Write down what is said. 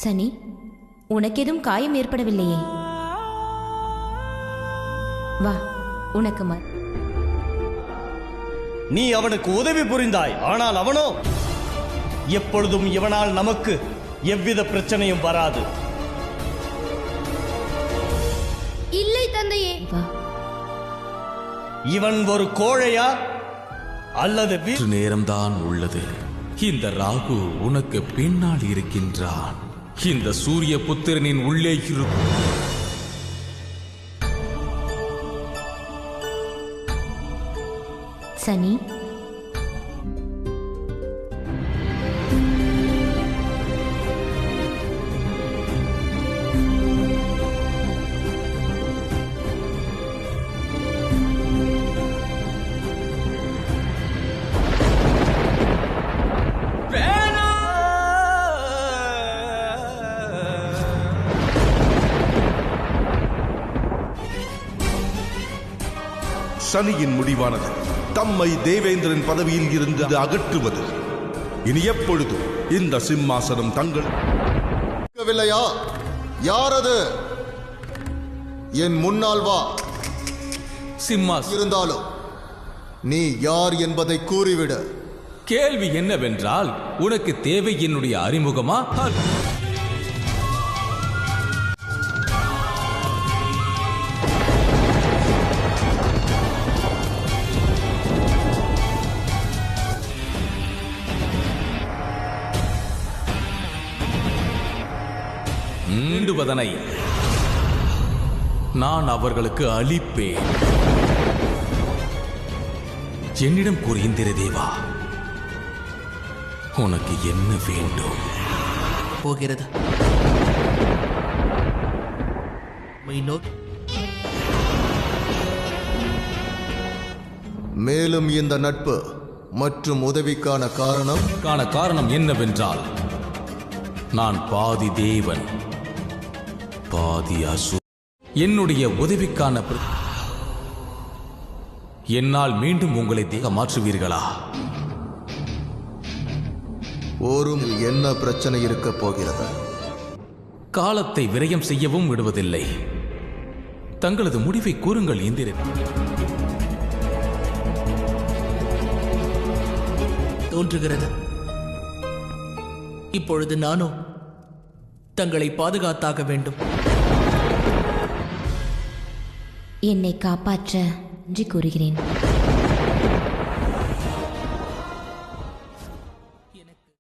சனி, உனக்கு எதுவும் காயம் ஏற்படவில்லையே? வா, உனக்கு நீ அவனுக்கு உதவி புரிந்தாய். ஆனால் அவனோ எப்பொழுதும் இவனால் நமக்கு எவ்வித பிரச்சனையும் வராது. இல்லை தந்தையே. வா. இவன் ஒரு கோழையா அல்லது நேரம்தான் உள்ளது. இந்த ராகு உனக்கு பின்னால் இருக்கின்றான். இந்த சூரிய புத்திரனின் உள்ளே இருக்கும். சனி, சனியின் முடிவானது தம்மை தேவேந்திரன் பதவியில் இருந்து அகற்றுவது. இனி எப்பொழுதும் இந்த சிம்மாசனம் தங்கள். யார் அது? என் முன்னால் வா. சிம்மாசனம் இருந்தாலும் நீ யார் என்பதை கூறிவிடு. கேள்வி என்னவென்றால், உனக்கு தேவை என்னுடைய அறிமுகமா? மீண்டுவதனை நான் அவர்களுக்கு அளிப்பேன். என்னிடம் கூறு இந்திர தேவா, உனக்கு என்ன வேண்டும்? போகிறது. மேலும் இந்த நட்பு மற்றும் உதவிக்கான காரணம் என்னவென்றால், நான் பாதி தேவன் பாதி அசு. என்னுடைய உதவிக்கான என்னால் மீண்டும் உங்களை தேக மாற்றுவீர்களா? ஓரும் என்ன பிரச்சனை இருக்க போகிறது? காலத்தை விரயம் செய்யவும் விடுவதில்லை. தங்களது முடிவை கூறுங்கள் இந்திரன். தோன்றுகிறது இப்பொழுது நானும் தங்களை பாதுகாத்தாக வேண்டும். என்னை காப்பாற்ற நன்றி கூறுகிறேன்.